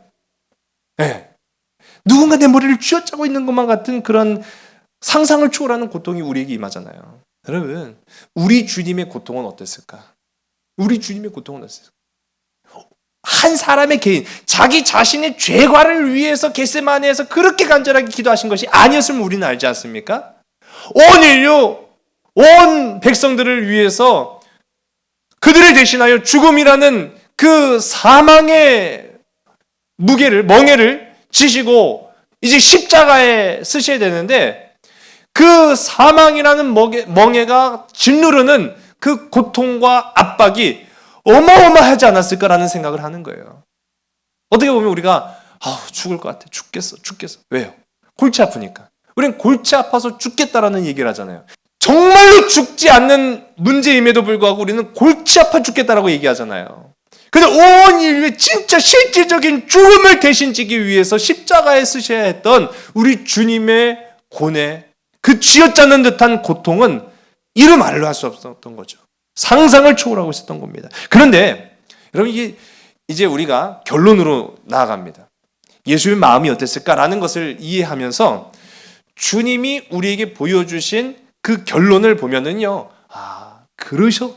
네. 누군가 내 머리를 쥐어짜고 있는 것만 같은 그런 상상을 초월하는 고통이 우리에게 임하잖아요. 여러분, 우리 주님의 고통은 어땠을까? 우리 주님의 고통은 어땠을까? 한 사람의 개인, 자기 자신의 죄과를 위해서 겟세마네에서 그렇게 간절하게 기도하신 것이 아니었으면 우리는 알지 않습니까? 온 인류, 온 백성들을 위해서 그들을 대신하여 죽음이라는 그 사망의 무게를, 멍에를 지시고 이제 십자가에 쓰셔야 되는데 그 사망이라는 멍에가 짓누르는 그 고통과 압박이 어마어마하지 않았을까라는 생각을 하는 거예요. 어떻게 보면 우리가 죽을 것 같아. 죽겠어. 왜요? 골치 아프니까. 우리는 골치 아파서 죽겠다라는 얘기를 하잖아요. 정말로 죽지 않는 문제임에도 불구하고 우리는 골치 아파 죽겠다라고 얘기하잖아요. 근데 온 인류의 진짜 실질적인 죽음을 대신 지기 위해서 십자가에 쓰셔야 했던 우리 주님의 고뇌, 그 쥐어짜는 듯한 고통은 이루 말로 할 수 없었던 거죠. 상상을 초월하고 있었던 겁니다. 그런데 여러분, 이제 우리가 결론으로 나아갑니다. 예수의 마음이 어땠을까라는 것을 이해하면서 주님이 우리에게 보여주신 그 결론을 보면은요,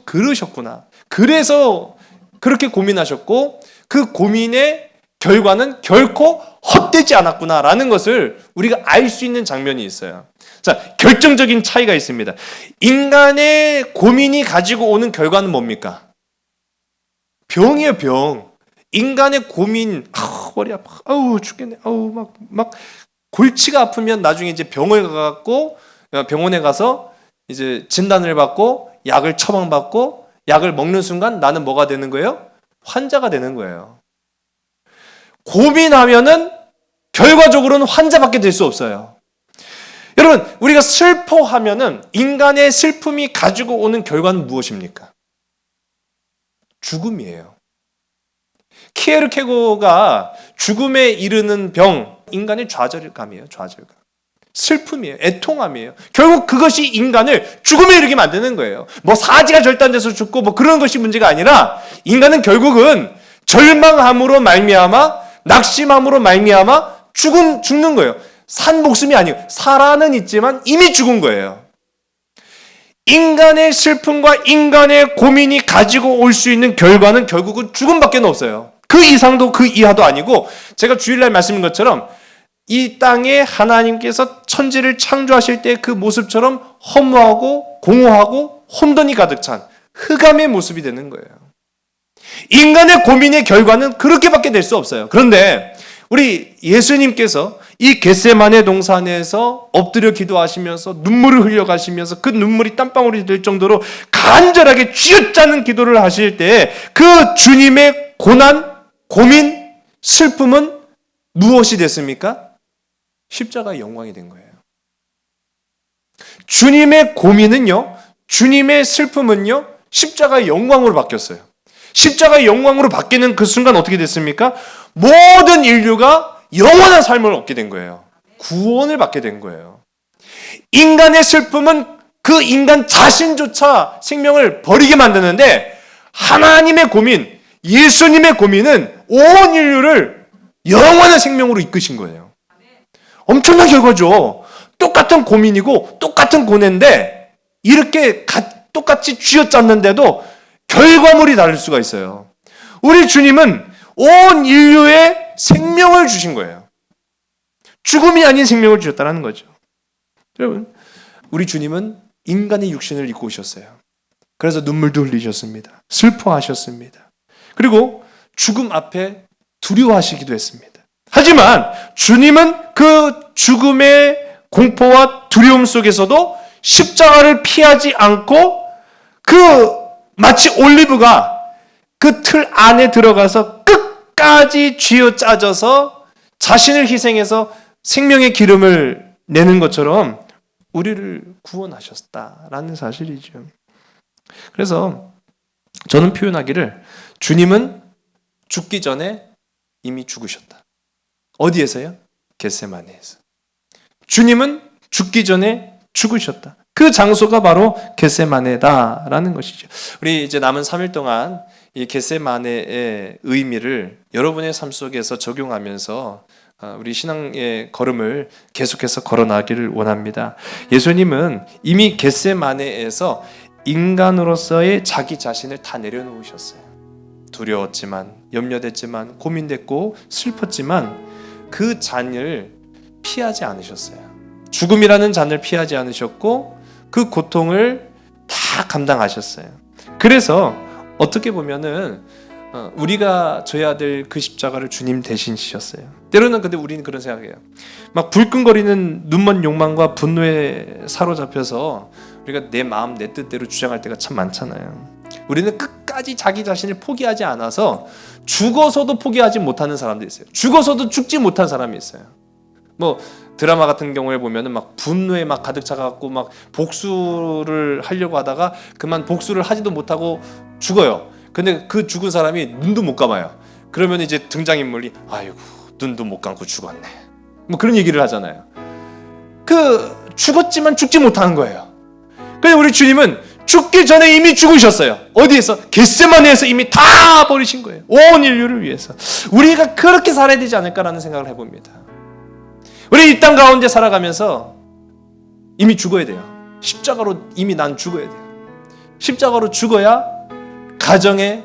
그러셨구나. 그래서 그렇게 고민하셨고 그 고민의 결과는 결코 헛되지 않았구나라는 것을 우리가 알 수 있는 장면이 있어요. 자, 결정적인 차이가 있습니다. 인간의 고민이 가지고 오는 결과는 뭡니까? 병이에요, 병. 인간의 고민, 머리 아파, 죽겠네, 막 골치가 아프면 나중에 이제 병원에 가서 이제 진단을 받고 약을 처방받고 약을 먹는 순간 나는 뭐가 되는 거예요? 환자가 되는 거예요. 고민하면은 결과적으로는 환자밖에 될 수 없어요. 여러분, 우리가 슬퍼하면은 인간의 슬픔이 가지고 오는 결과는 무엇입니까? 죽음이에요. 키에르케고가 죽음에 이르는 병, 인간의 좌절감이에요. 좌절감. 슬픔이에요. 애통함이에요. 결국 그것이 인간을 죽음에 이르게 만드는 거예요. 뭐 사지가 절단돼서 죽고 뭐 그런 것이 문제가 아니라 인간은 결국은 절망함으로 말미암아, 낙심함으로 말미암아 죽는 거예요. 산 목숨이 아니에요. 살아는 있지만 이미 죽은 거예요. 인간의 슬픔과 인간의 고민이 가지고 올 수 있는 결과는 결국은 죽음밖에 없어요. 그 이상도 그 이하도 아니고, 제가 주일날 말씀인 것처럼 이 땅에 하나님께서 천지를 창조하실 때 그 모습처럼 허무하고 공허하고 혼돈이 가득 찬 흑암의 모습이 되는 거예요. 인간의 고민의 결과는 그렇게밖에 될 수 없어요. 그런데 우리 예수님께서 이 겟세마네 동산에서 엎드려 기도하시면서 눈물을 흘려가시면서 그 눈물이 땀방울이 될 정도로 간절하게 쥐어짜는 기도를 하실 때 그 주님의 고난, 고민, 슬픔은 무엇이 됐습니까? 십자가의 영광이 된 거예요. 주님의 고민은요, 주님의 슬픔은요, 십자가의 영광으로 바뀌었어요. 십자가의 영광으로 바뀌는 그 순간 어떻게 됐습니까? 모든 인류가 영원한 삶을 얻게 된 거예요. 구원을 받게 된 거예요. 인간의 슬픔은 그 인간 자신조차 생명을 버리게 만드는데, 하나님의 고민, 예수님의 고민은 온 인류를 영원한 생명으로 이끄신 거예요. 엄청난 결과죠. 똑같은 고민이고 똑같은 고뇌인데 이렇게 똑같이 쥐어짰는데도 결과물이 다를 수가 있어요. 우리 주님은 온 인류에 생명을 주신 거예요. 죽음이 아닌 생명을 주셨다는 거죠. 여러분, 우리 주님은 인간의 육신을 입고 오셨어요. 그래서 눈물도 흘리셨습니다. 슬퍼하셨습니다. 그리고 죽음 앞에 두려워하시기도 했습니다. 하지만 주님은 그 죽음의 공포와 두려움 속에서도 십자가를 피하지 않고 마치 올리브가 그 틀 안에 들어가서 끝까지 쥐어짜져서 자신을 희생해서 생명의 기름을 내는 것처럼 우리를 구원하셨다라는 사실이죠. 그래서 저는 표현하기를, 주님은 죽기 전에 이미 죽으셨다. 어디에서요? 겟세마네에서. 주님은 죽기 전에 죽으셨다. 그 장소가 바로 겟세마네다라는 것이죠. 우리 이제 남은 3일 동안 이 겟세마네의 의미를 여러분의 삶 속에서 적용하면서 우리 신앙의 걸음을 계속해서 걸어나기를 원합니다. 예수님은 이미 겟세마네에서 인간으로서의 자기 자신을 다 내려놓으셨어요. 두려웠지만, 염려됐지만, 고민됐고 슬펐지만 그 잔을 피하지 않으셨어요. 죽음이라는 잔을 피하지 않으셨고 그 고통을 다 감당하셨어요. 그래서 어떻게 보면은 우리가 져야 될 그 십자가를 주님 대신 지셨어요. 때로는 근데 우리는 그런 생각해요. 막 불끈거리는 눈먼 욕망과 분노에 사로잡혀서 우리가 내 마음 내 뜻대로 주장할 때가 참 많잖아요. 우리는 끝까지 자기 자신을 포기하지 않아서 죽어서도 포기하지 못하는 사람들이 있어요. 죽어서도 죽지 못한 사람이 있어요. 뭐 드라마 같은 경우에 보면은 막 분노에 막 가득 차갖고 막 복수를 하려고 하다가 그만 복수를 하지도 못하고 죽어요. 근데 그 죽은 사람이 눈도 못 감아요. 그러면 이제 등장인물이 아이고 눈도 못 감고 죽었네. 뭐 그런 얘기를 하잖아요. 그 죽었지만 죽지 못하는 거예요. 그런데 우리 주님은 죽기 전에 이미 죽으셨어요. 어디에서? 겟세마네에서 이미 다 버리신 거예요. 온 인류를 위해서. 우리가 그렇게 살아야 되지 않을까라는 생각을 해봅니다. 우리 이 땅 가운데 살아가면서 이미 죽어야 돼요. 십자가로 이미 난 죽어야 돼요. 십자가로 죽어야 가정의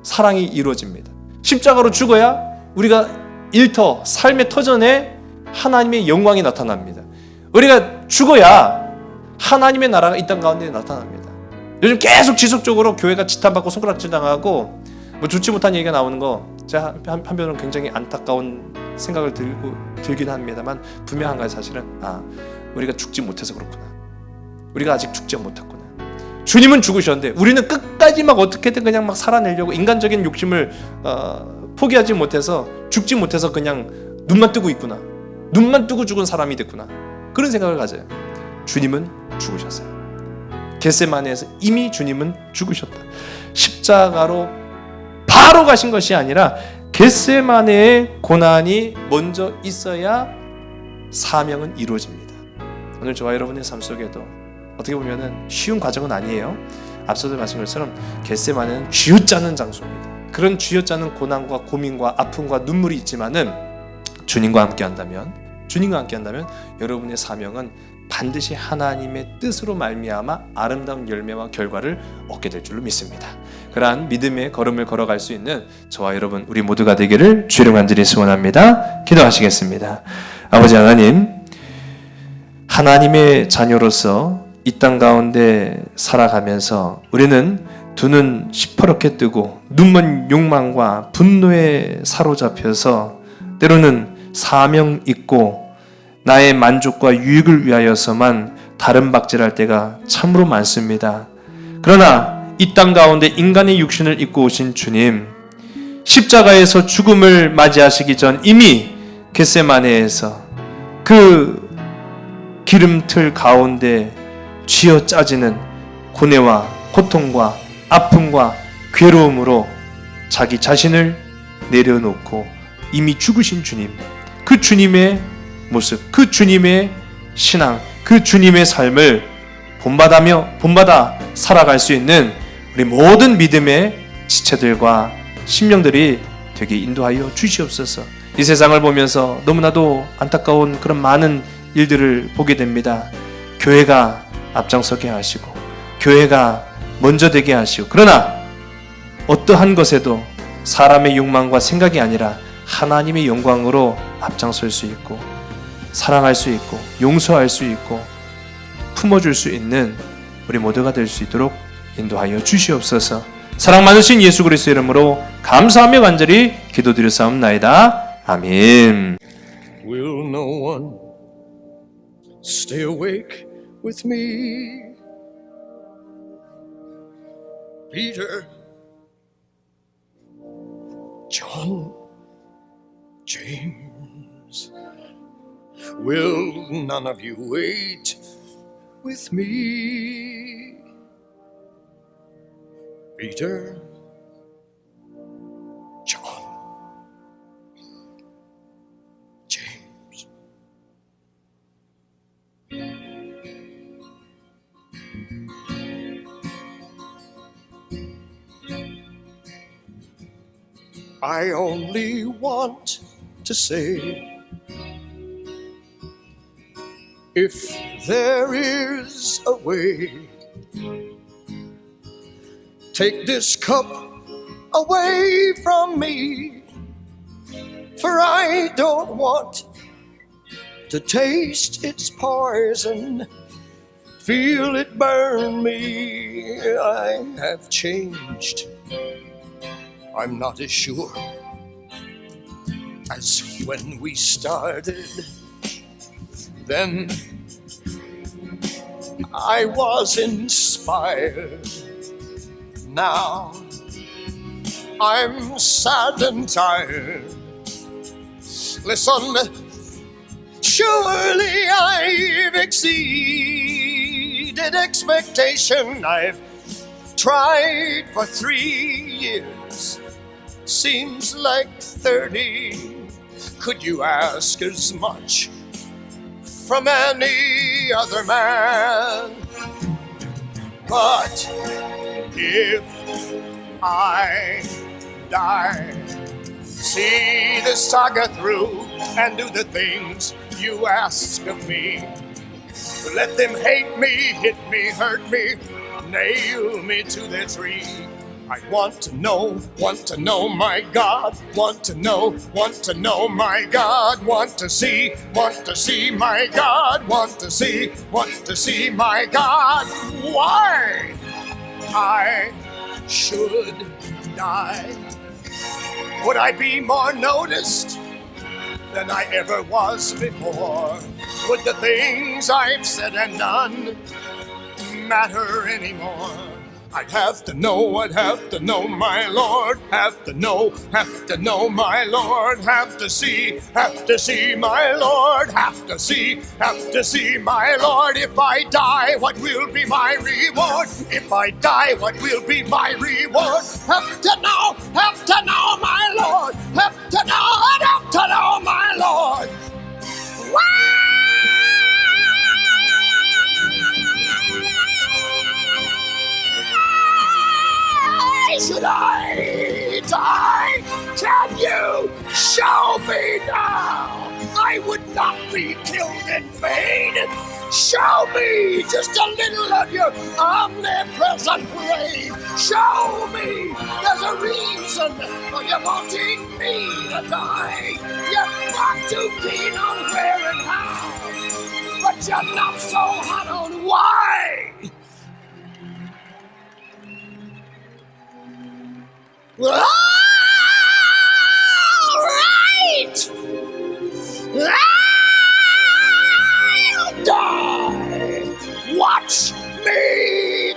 사랑이 이루어집니다. 십자가로 죽어야 우리가 일터, 삶의 터전에 하나님의 영광이 나타납니다. 우리가 죽어야 하나님의 나라가 이 땅 가운데 나타납니다. 요즘 계속 지속적으로 교회가 지탄받고 손가락질 당하고 뭐 좋지 못한 얘기가 나오는 거 제가 한편으로는 굉장히 안타까운 생각을 들긴 합니다만 분명 한 가지 사실은 우리가 죽지 못해서 그렇구나. 우리가 아직 죽지 못했구나. 주님은 죽으셨는데 우리는 끝까지 막 어떻게든 그냥 막 살아내려고 인간적인 욕심을 포기하지 못해서 죽지 못해서 그냥 눈만 뜨고 있구나. 눈만 뜨고 죽은 사람이 됐구나. 그런 생각을 가져요. 주님은 죽으셨어요. 겟세마네에서 이미 주님은 죽으셨다. 십자가로 바로 가신 것이 아니라 겟세마네의 고난이 먼저 있어야 사명은 이루어집니다. 오늘 저와 여러분의 삶 속에도 어떻게 보면은 쉬운 과정은 아니에요. 앞서도 말씀드린 것처럼 겟세마네는 쥐어짜는 장소입니다. 그런 쥐어짜는 고난과 고민과 아픔과 눈물이 있지만은 주님과 함께한다면 여러분의 사명은 반드시 하나님의 뜻으로 말미암아 아름다운 열매와 결과를 얻게 될 줄로 믿습니다. 그러한 믿음의 걸음을 걸어갈 수 있는 저와 여러분 우리 모두가 되기를 주를 간절히 소원합니다. 기도하시겠습니다. 아버지 하나님, 하나님의 자녀로서 이 땅 가운데 살아가면서 우리는 두 눈 시퍼렇게 뜨고 눈먼 욕망과 분노에 사로잡혀서 때로는 사명 있고 나의 만족과 유익을 위하여서만 다른 박질할 때가 참으로 많습니다. 그러나 이 땅 가운데 인간의 육신을 입고 오신 주님, 십자가에서 죽음을 맞이하시기 전 이미 겟세마네에서 그 기름틀 가운데 쥐어짜지는 고뇌와 고통과 아픔과 괴로움으로 자기 자신을 내려놓고 이미 죽으신 주님, 그 주님의 모습, 그 주님의 신앙, 그 주님의 삶을 본받아 살아갈 수 있는 우리 모든 믿음의 지체들과 심령들이 되게 인도하여 주시옵소서. 이 세상을 보면서 너무나도 안타까운 그런 많은 일들을 보게 됩니다. 교회가 앞장서게 하시고 교회가 먼저 되게 하시고, 그러나 어떠한 것에도 사람의 욕망과 생각이 아니라 하나님의 영광으로 앞장설 수 있고 사랑할 수 있고 용서할 수 있고 품어줄 수 있는 우리 모두가 될 수 있도록 인도하여 주시옵소서. 사랑 많으신 예수 그리스도의 이름으로 감사하며 간절히 기도드렸사옵나이다. 아멘. Will no one stay awake with me? Peter, John, James, will none of you wait with me? Peter, John, James. I only want to say, if there is a way, take this cup away from me, for I don't want to taste its poison, feel it burn me. I have changed. I'm not as sure as when we started. Then I was inspired. Now I'm sad and tired. Listen, surely I've exceeded expectation. I've Tried for 3 years, seems like 30. Could you ask as much from any other man? But if I die, see the saga through and do the things you ask of me. Let them hate me, hit me, hurt me, nail me to the tree. I want to know my God, want to know my God, want to see my God, want to see my God. Why I should die? Would I be more noticed than I ever was before? Would the things I've said and done matter anymore? I'd have to know my Lord, have to know my Lord, have to see my Lord, have to see my Lord. If I die, what will be my reward? If I die, what will be my reward? Have to know my Lord, have to know my Lord. Why should I die? Can you show me now? I would not be killed in vain. Show me just a little of your omnipresent reign. Show me there's a reason for you wanting me to die. You're not too keen on where and how, but you're not so hot on why. All right! I'll die! Watch me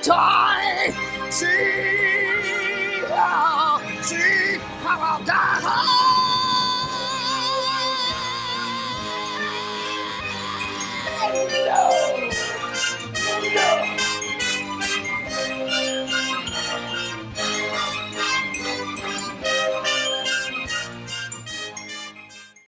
die! See how I'll die!